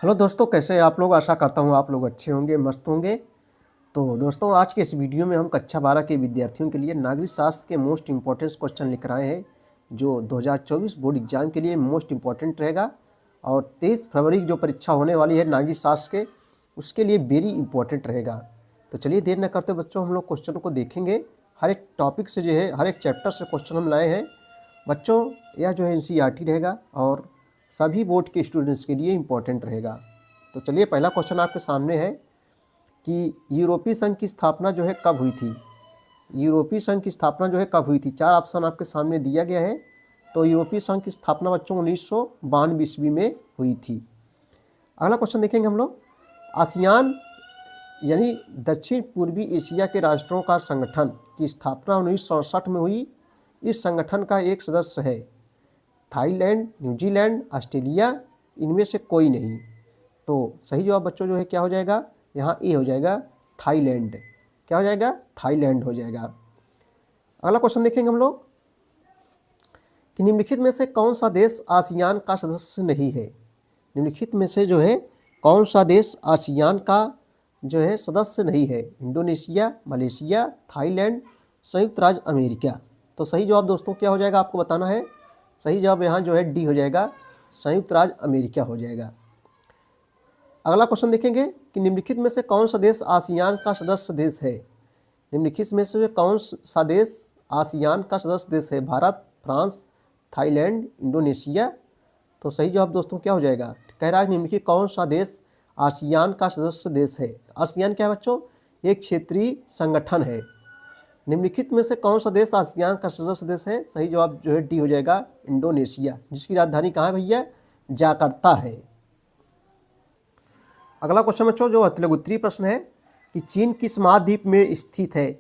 Hello दोस्तों, कैसे हैं आप लोग। आशा करता हूँ आप लोग अच्छे होंगे, मस्त होंगे। तो दोस्तों, आज के इस वीडियो में हम कक्षा 12 के विद्यार्थियों के लिए नागरिक शास्त्र के मोस्ट इम्पॉर्टेंट क्वेश्चन लिख रहे हैं, जो 2024 बोर्ड एग्जाम के लिए मोस्ट इम्पॉर्टेंट रहेगा। और 23 फरवरी की जो परीक्षा होने वाली है नागरिक शास्त्र के, उसके लिए वेरी इंपॉर्टेंट रहेगा। तो चलिए देर न करते बच्चों, हम लोग क्वेश्चन को देखेंगे। हर एक टॉपिक से जो है, हर एक चैप्टर से क्वेश्चन हम लाए हैं बच्चों। यह जो है NCERT रहेगा और सभी बोर्ड के स्टूडेंट्स के लिए इम्पोर्टेंट रहेगा। तो चलिए, पहला क्वेश्चन आपके सामने है कि यूरोपीय संघ की स्थापना जो है कब हुई थी। यूरोपीय संघ की स्थापना जो है कब हुई थी, 4 ऑप्शन आपके सामने दिया गया है। तो यूरोपीय संघ की स्थापना बच्चों 1992 ईस्वी में हुई थी। अगला क्वेश्चन देखेंगे हम लोग। आसियान यानी दक्षिण पूर्वी एशिया के राष्ट्रों का संगठन की स्थापना 1967 में हुई। इस संगठन का एक सदस्य है थाईलैंड, न्यूजीलैंड, ऑस्ट्रेलिया, इनमें से कोई नहीं। तो सही जवाब बच्चों जो है क्या हो जाएगा, यहाँ ए हो जाएगा थाईलैंड। क्या हो जाएगा, थाईलैंड हो जाएगा। अगला क्वेश्चन देखेंगे हम लोग कि निम्नलिखित में से कौन सा देश आसियान का सदस्य नहीं है। निम्नलिखित में से जो है कौन सा देश आसियान का जो है सदस्य नहीं है। इंडोनेशिया, मलेशिया, थाईलैंड, संयुक्त राज्य अमेरिका। तो सही जवाब दोस्तों क्या हो जाएगा, आपको बताना है। सही जवाब यहाँ जो है डी हो जाएगा, संयुक्त राज्य अमेरिका हो जाएगा। अगला क्वेश्चन देखेंगे कि निम्नलिखित में से कौन सा देश आसियान का सदस्य देश है। निम्नलिखित में से कौन सा देश आसियान का सदस्य देश है। Bharat, France, Thailand, Indonesia. तो सही जवाब दोस्तों क्या हो जाएगा, कह रहा है निम्नलिखित कौन सा देश आसियान का सदस्य देश है। आसियान क्या है बच्चों, एक क्षेत्रीय संगठन है। निम्नलिखित में से कौन सा देश आसियान का सदस्य देश है। सही जवाब जो है डी हो जाएगा, इंडोनेशिया, जिसकी राजधानी कहाँ है भैया, जाकार्ता है। अगला क्वेश्चन बच्चों जो अतिलघुत्तरीय प्रश्न है कि चीन किस महाद्वीप में स्थित है।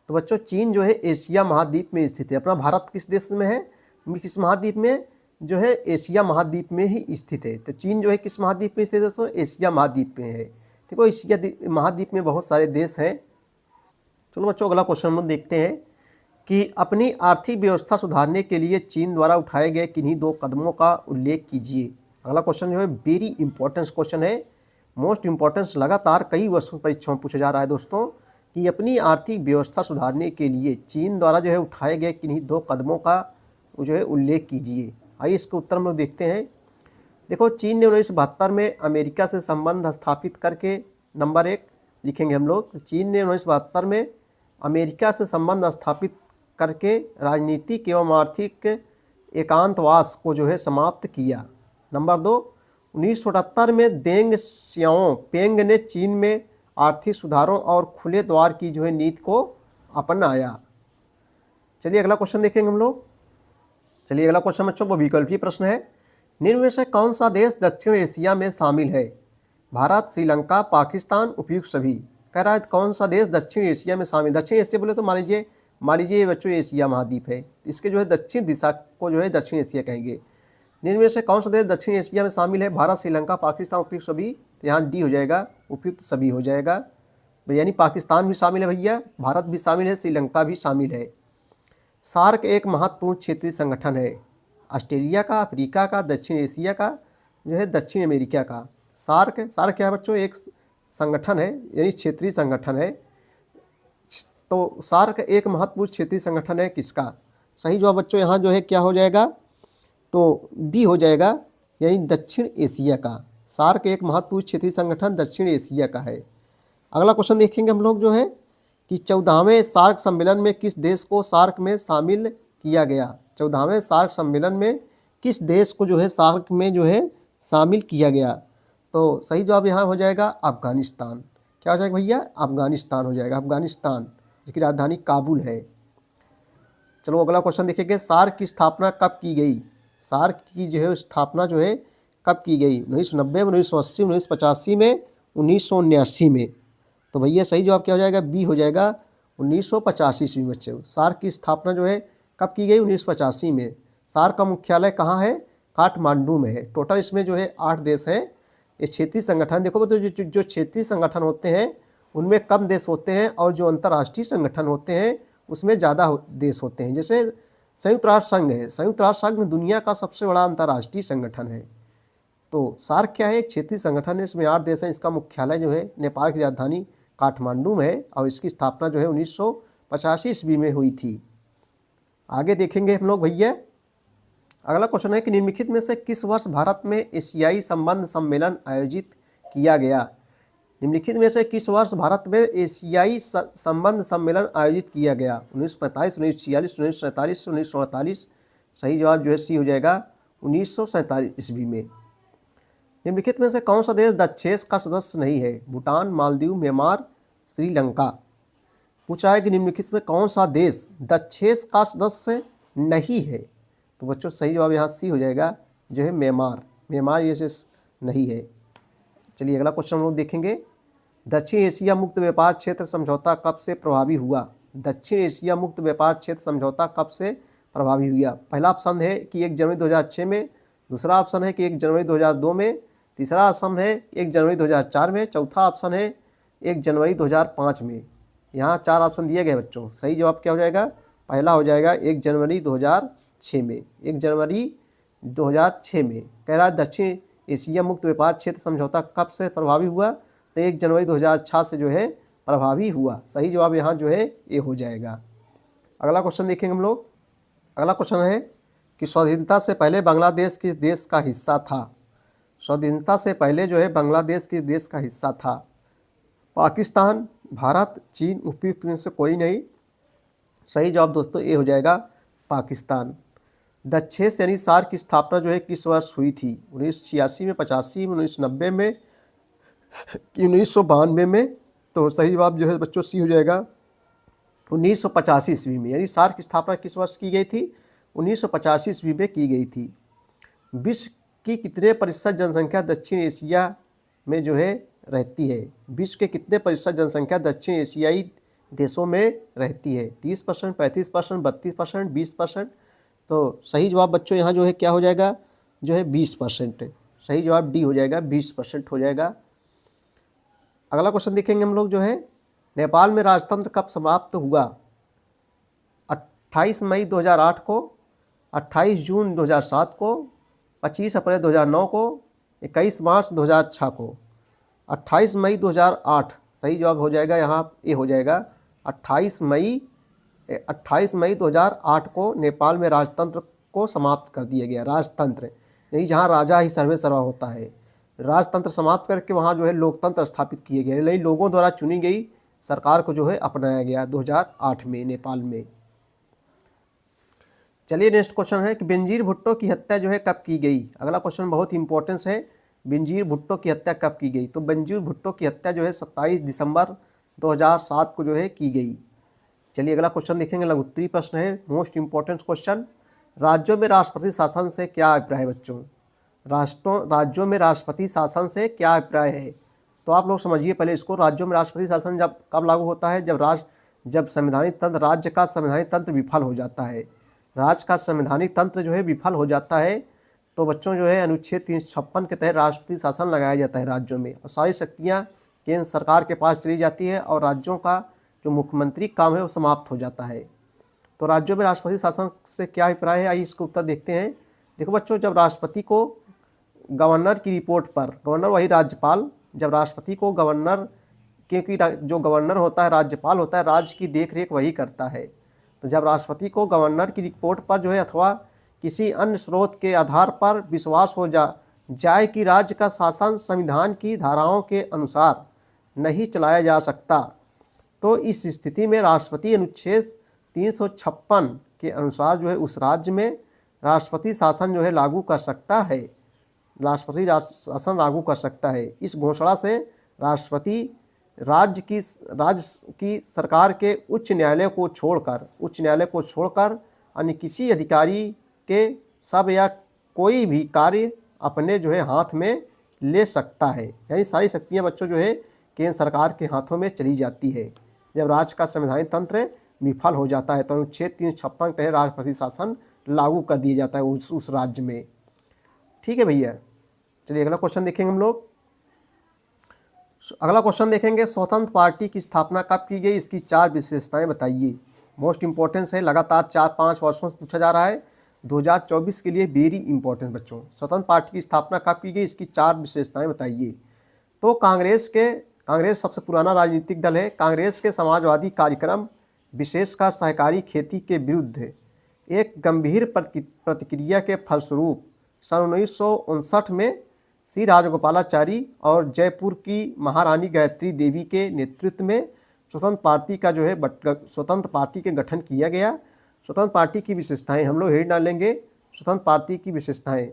तो बच्चों चीन जो है एशिया महाद्वीप में स्थित है। अपना भारत किस देश में है, किस महाद्वीप में जो है, एशिया महाद्वीप में ही स्थित है। तो चीन जो है किस महाद्वीप में स्थित है, तो एशिया महाद्वीप में है। देखो एशिया महाद्वीप में बहुत सारे देश हैं। चलो बच्चों, अगला क्वेश्चन हम लोग देखते हैं कि अपनी आर्थिक व्यवस्था सुधारने के लिए चीन द्वारा उठाए गए किन्हीं 2 कदमों का उल्लेख कीजिए। अगला क्वेश्चन जो है वेरी इंपॉर्टेंट क्वेश्चन है, मोस्ट इम्पॉर्टेंस। लगातार कई वर्षों परीक्षाओं में पूछा जा रहा है दोस्तों कि अपनी आर्थिक व्यवस्था सुधारने के लिए चीन द्वारा जो है उठाए गए किन्हीं 2 कदमों का जो है उल्लेख कीजिए। आइए इसके उत्तर हम लोग देखते हैं। देखो चीन ने 1972 में अमेरिका से संबंध स्थापित करके, नंबर 1 लिखेंगे हम लोग। चीन ने 1972 में अमेरिका से संबंध स्थापित करके राजनीतिक एवं आर्थिक एकांतवास को जो है समाप्त किया। नंबर 2, 1978 में देंग सियाओपेंग ने चीन में आर्थिक सुधारों और खुले द्वार की जो है नीति को अपनाया। चलिए अगला क्वेश्चन देखेंगे हम लोग। चलिए अगला क्वेश्चन बच्चों वो विकल्पीय प्रश्न है। निम्न में से कौन सा देश दक्षिण एशिया में शामिल है। भारत, श्रीलंका, पाकिस्तान, उपयुक्त सभी। कह रहा है कौन सा देश दक्षिण एशिया में शामिल। दक्षिण एशिया बोले तो मान लीजिए ये बच्चों एशिया महाद्वीप है, इसके जो है दक्षिण दिशा को जो है दक्षिण एशिया कहेंगे। निम्न में से कौन सा देश दक्षिण एशिया में शामिल है। भारत, श्रीलंका, पाकिस्तान, उपयुक्त सभी। तो यहाँ डी हो जाएगा, उपयुक्त सभी हो जाएगा। यानी पाकिस्तान भी शामिल है भैया, भारत भी शामिल है, श्रीलंका भी शामिल है। सार्क एक महत्वपूर्ण क्षेत्रीय संगठन है। ऑस्ट्रेलिया का, अफ्रीका का, दक्षिण एशिया का, जो है दक्षिण अमेरिका का। सार्क क्या है बच्चों, एक संगठन है, यानी क्षेत्रीय संगठन है। तो सार्क एक महत्वपूर्ण क्षेत्रीय संगठन है किसका। सही जवाब बच्चों यहाँ जो है क्या हो जाएगा, तो बी हो जाएगा, यानी दक्षिण एशिया का। सार्क एक महत्वपूर्ण क्षेत्रीय संगठन दक्षिण एशिया का है। अगला क्वेश्चन देखेंगे हम लोग जो है कि 14वें सार्क सम्मेलन में किस देश को सार्क में शामिल किया गया। 14वें सार्क सम्मेलन में किस देश को जो है सार्क में जो है शामिल किया गया। तो सही जवाब यहाँ हो जाएगा अफगानिस्तान। क्या हो जाएगा भैया, अफगानिस्तान हो जाएगा। अफगानिस्तान जिसकी राजधानी काबुल है। चलो अगला क्वेश्चन देखेंगे, सार्क की स्थापना कब की गई। सार्क की जो है स्थापना जो है कब की गई, 1990 में, 1980 में, 1985 में, 1979 में। तो भैया सही जवाब क्या हो जाएगा, बी हो जाएगा, 1985 ईस्वी में। बच्चे सार्क की स्थापना जो है कब की गई, 1985 में। सार्क का मुख्यालय कहाँ है, काठमांडू में है। टोटल इसमें जो है 8 देश हैं। ये क्षेत्रीय संगठन देखो तो जो क्षेत्रीय संगठन होते हैं उनमें कम देश होते हैं, और जो अंतर्राष्ट्रीय संगठन होते हैं उसमें ज़्यादा देश होते हैं। जैसे संयुक्त राष्ट्र संघ है, संयुक्त राष्ट्र संघ दुनिया का सबसे बड़ा अंतर्राष्ट्रीय संगठन है। तो सार्क क्या है? एक क्षेत्रीय संगठन है, इसमें 8 देश हैं। इसका मुख्यालय जो है नेपाल की राजधानी काठमांडू में है और इसकी स्थापना जो है 1985 ईस्वी में हुई थी। आगे देखेंगे हम लोग भैया। अगला क्वेश्चन है कि निम्नलिखित में से किस वर्ष भारत में एशियाई संबंध सम्मेलन आयोजित किया गया? निम्नलिखित में से किस वर्ष भारत में एशियाई संबंध सम्मेलन आयोजित किया गया? 1945, 1946, 1947, 1948। सही जवाब जो है सी हो जाएगा 1947 ईस्वी में। निम्नलिखित में से कौन सा देश डचेस का सदस्य नहीं है? भूटान, मालदीव, म्यांमार, श्रीलंका। पूछ रहा है कि निम्नलिखित में कौन सा देश डचेस का सदस्य नहीं है? तो बच्चों सही जवाब यहाँ सी हो जाएगा जो है म्यांमार। म्यांमार ये देश नहीं है। चलिए अगला क्वेश्चन हम लोग देखेंगे। दक्षिण एशिया मुक्त व्यापार क्षेत्र समझौता कब से प्रभावी हुआ? दक्षिण एशिया मुक्त व्यापार क्षेत्र समझौता कब से प्रभावी हुआ? पहला ऑप्शन है कि 1 जनवरी 2006 में, दूसरा ऑप्शन है कि 1 जनवरी 2002 में, तीसरा ऑप्शन है 1 जनवरी 2004 में, चौथा ऑप्शन है 1 जनवरी 2005 में। यहाँ 4 ऑप्शन दिए गए बच्चों। सही जवाब क्या हो जाएगा? पहला हो जाएगा 1 जनवरी 2006 में। 1 जनवरी 2006 में कह रहा है दक्षिण एशिया मुक्त व्यापार क्षेत्र समझौता कब से प्रभावी हुआ? तो 1 जनवरी 2006 से जो है प्रभावी हुआ। सही जवाब यहाँ जो है ये हो जाएगा। अगला क्वेश्चन देखेंगे हम लोग। अगला क्वेश्चन है कि स्वाधीनता से पहले बांग्लादेश किस देश का हिस्सा था? स्वाधीनता से पहले जो है बांग्लादेश किस देश का हिस्सा था? पाकिस्तान, भारत, चीन, उपयुक्त में से कोई नहीं। सही जवाब दोस्तों ये हो जाएगा पाकिस्तान। डचेस यानी सार्क की स्थापना जो है किस वर्ष हुई थी? 1986 में, 85 में, 1990 में, 1992 में। तो सही जवाब जो है बच्चों सी हो जाएगा 1985 ईस्वी में। यानी सार्क की स्थापना किस वर्ष की गई थी? 1985 ईस्वी में की गई थी। विश्व की कितने प्रतिशत जनसंख्या दक्षिण एशिया में जो है रहती है? विश्व के कितने प्रतिशत जनसंख्या दक्षिण एशियाई देशों में रहती है? 30%, 35%, 32%, 20%। तो सही जवाब बच्चों यहाँ जो है क्या हो जाएगा? जो है 20%। सही जवाब डी हो जाएगा, 20% हो जाएगा। अगला क्वेश्चन देखेंगे हम लोग जो है, नेपाल में राजतंत्र कब समाप्त हुआ? 28 मई 2008 को, 28 जून 2007 को, 25 अप्रैल 2009 को, 21 मार्च 2006 को। 28 मई 2008 सही जवाब हो जाएगा। यहाँ ये हो जाएगा 28 मई 2008 को नेपाल में राजतंत्र को समाप्त कर दिया गया। राजतंत्र यानी जहाँ राजा ही सर्वे सर्वा होता है। राजतंत्र समाप्त करके वहाँ जो है लोकतंत्र स्थापित किए गए, यानी लोगों द्वारा चुनी गई सरकार को जो है अपनाया गया 2008 में नेपाल में। चलिए नेक्स्ट क्वेश्चन है कि बेनजीर भुट्टो की हत्या जो है कब की गई? अगला क्वेश्चन बहुत इंपॉर्टेंस है। बेनजीर भुट्टो की हत्या कब की गई? तो बेनजीर भुट्टो की हत्या जो है 27 दिसंबर 2007 को जो है की गई। चलिए अगला क्वेश्चन देखेंगे। लघु उत्तरीय प्रश्न है, मोस्ट इंपॉर्टेंट क्वेश्चन। राज्यों में राष्ट्रपति शासन से क्या अभिप्राय है बच्चों? राज्यों में राष्ट्रपति शासन से क्या अभिप्राय है? तो आप लोग समझिए पहले इसको। राज्यों में राष्ट्रपति शासन जब कब लागू होता है? जब संवैधानिक तंत्र, राज्य का संवैधानिक तंत्र विफल हो जाता है। राज्य का संवैधानिक तंत्र जो है विफल हो जाता है तो बच्चों जो है अनुच्छेद 356 के तहत राष्ट्रपति शासन लगाया जाता है राज्यों में, और सारी शक्तियाँ केंद्र सरकार के पास चली जाती है और राज्यों का जो मुख्यमंत्री काम है वो समाप्त हो जाता है। तो राज्यों में राष्ट्रपति शासन से क्या अभिप्राय है, आइए इसका उत्तर देखते हैं। देखो बच्चों, जब राष्ट्रपति को गवर्नर की रिपोर्ट पर, गवर्नर वही राज्यपाल, जब राष्ट्रपति को गवर्नर, क्योंकि जो गवर्नर होता है राज्यपाल होता है, राज्य की देखरेख वही करता है। तो जब राष्ट्रपति को गवर्नर की रिपोर्ट पर जो है अथवा किसी अन्य स्रोत के आधार पर विश्वास हो जाए कि राज्य का शासन संविधान की धाराओं के अनुसार नहीं चलाया जा सकता, तो इस स्थिति में राष्ट्रपति अनुच्छेद 356 के अनुसार जो है उस राज्य में राष्ट्रपति शासन जो है लागू कर सकता है। राष्ट्रपति शासन लागू कर सकता है। इस घोषणा से राष्ट्रपति राज्य की सरकार के उच्च न्यायालय को छोड़कर अन्य किसी अधिकारी के सब या कोई भी कार्य अपने जो है हाथ में ले सकता है। यानी सारी शक्तियां बच्चों जो है केंद्र सरकार के हाथों में चली जाती है। जब राज्य का संवैधानिक तंत्र विफल हो जाता है तो अनुच्छेद 356 के तहत राष्ट्रपति शासन लागू कर दिया जाता है उस राज्य में। ठीक है भैया। चलिए अगला क्वेश्चन देखेंगे हम लोग। अगला क्वेश्चन देखेंगे, स्वतंत्र पार्टी की स्थापना कब की गई? इसकी 4 विशेषताएं बताइए। मोस्ट इंपॉर्टेंस है, लगातार 4-5 वर्षों से पूछा जा रहा है। 2024 के लिए वेरी इंपॉर्टेंट बच्चों। स्वतंत्र पार्टी की स्थापना कब की गई, इसकी 4 विशेषताएं बताइए। तो कांग्रेस सबसे पुराना राजनीतिक दल है। कांग्रेस के समाजवादी कार्यक्रम विशेषकर सहकारी खेती के विरुद्ध एक गंभीर प्रतिक्रिया के फलस्वरूप सन 1959 में श्री राजगोपालाचारी और जयपुर की महारानी गायत्री देवी के नेतृत्व में स्वतंत्र पार्टी के गठन किया गया। स्वतंत्र पार्टी की विशेषताएं हम लोग हेड डालेंगे। स्वतंत्र पार्टी की विशेषताएं,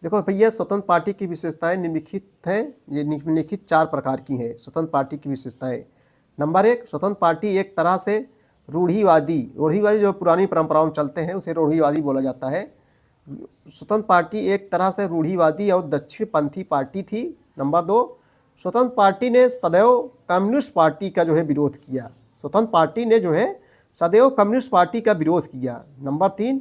देखो भैया, स्वतंत्र पार्टी की विशेषताएं निम्नलिखित हैं। ये निम्नलिखित 4 प्रकार की हैं स्वतंत्र पार्टी की विशेषताएं। नंबर 1, स्वतंत्र पार्टी एक तरह से रूढ़िवादी जो पुरानी परंपराओं में चलते हैं उसे रूढ़िवादी बोला जाता है। स्वतंत्र पार्टी एक तरह से रूढ़िवादी और दक्षिणपंथी पार्टी थी। नंबर 2, स्वतंत्र पार्टी ने सदैव कम्युनिस्ट पार्टी का विरोध किया। स्वतंत्र पार्टी ने सदैव कम्युनिस्ट पार्टी का विरोध किया। नंबर 3,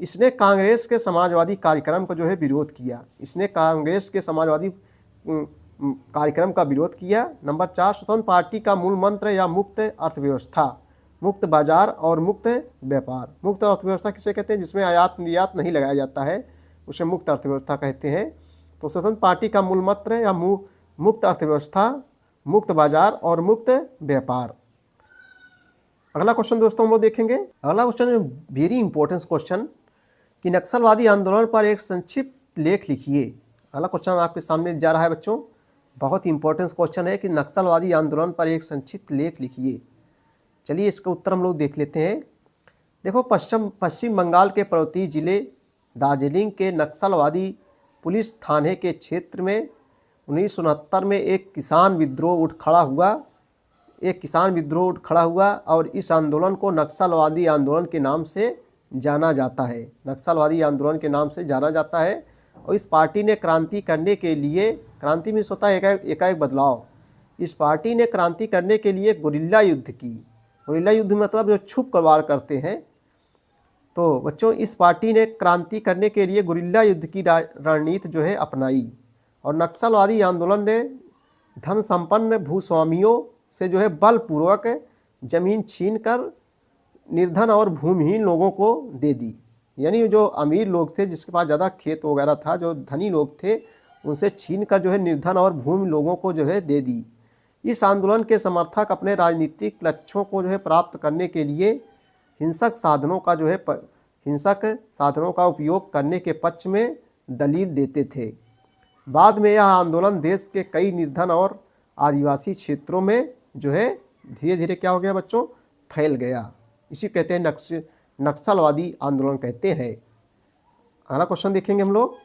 इसने कांग्रेस के समाजवादी कार्यक्रम का विरोध किया। इसने कांग्रेस के समाजवादी कार्यक्रम का विरोध किया। नंबर 4, स्वतंत्र पार्टी का मूल मंत्र या मुक्त अर्थव्यवस्था, मुक्त बाजार और मुक्त व्यापार। मुक्त अर्थव्यवस्था किसे कहते हैं, जिसमें आयात निर्यात नहीं लगाया जाता है, उसे मुक्त अर्थव्यवस्था कहते हैं। तो स्वतंत्र पार्टी का मूल मंत्र या मुक्त अर्थव्यवस्था, मुक्त बाजार और मुक्त व्यापार। अगला क्वेश्चन दोस्तों हम लोग देखेंगे। अगला क्वेश्चन वेरी इंपॉर्टेंट क्वेश्चन कि नक्सलवादी आंदोलन पर एक संक्षिप्त लेख लिखिए। अगला क्वेश्चन आपके सामने जा रहा है बच्चों, बहुत इंपॉर्टेंट क्वेश्चन है कि नक्सलवादी आंदोलन पर एक संक्षिप्त लेख लिखिए। चलिए इसका उत्तर हम लोग देख लेते हैं। देखो, पश्चिम बंगाल के पर्वतीय जिले दार्जिलिंग के नक्सलवादी पुलिस थाने के क्षेत्र में 1969 में एक किसान विद्रोह उठ खड़ा हुआ और इस आंदोलन को नक्सलवादी आंदोलन के नाम से जाना जाता है। नक्सलवादी आंदोलन के नाम से जाना जाता है। और इस पार्टी ने क्रांति करने के लिए, क्रांति में होता है एकाएक बदलाव, इस पार्टी ने क्रांति करने के लिए गुरिल्ला युद्ध की। गुरिल्ला युद्ध मतलब जो छुप कर वार करते हैं। तो बच्चों, इस पार्टी ने क्रांति करने के लिए गुरिल्ला युद्ध की रणनीति अपनाई। और नक्सलवादी आंदोलन ने धन संपन्न भूस्वामियों से बलपूर्वक जमीन छीनकर निर्धन और भूमिहीन लोगों को दे दी। यानी जो अमीर लोग थे, जिसके पास ज़्यादा खेत वगैरह था, जो धनी लोग थे, उनसे छीनकर निर्धन और भूमि लोगों को दे दी। इस आंदोलन के समर्थक अपने राजनीतिक लक्ष्यों को प्राप्त करने के लिए हिंसक साधनों का उपयोग करने के पक्ष में दलील देते थे। बाद में यह आंदोलन देश के कई निर्धन और आदिवासी क्षेत्रों में धीरे धीरे क्या हो गया बच्चों, फैल गया। इसी कहते हैं नक्सलवादी आंदोलन कहते हैं। अगला क्वेश्चन देखेंगे हम लोग।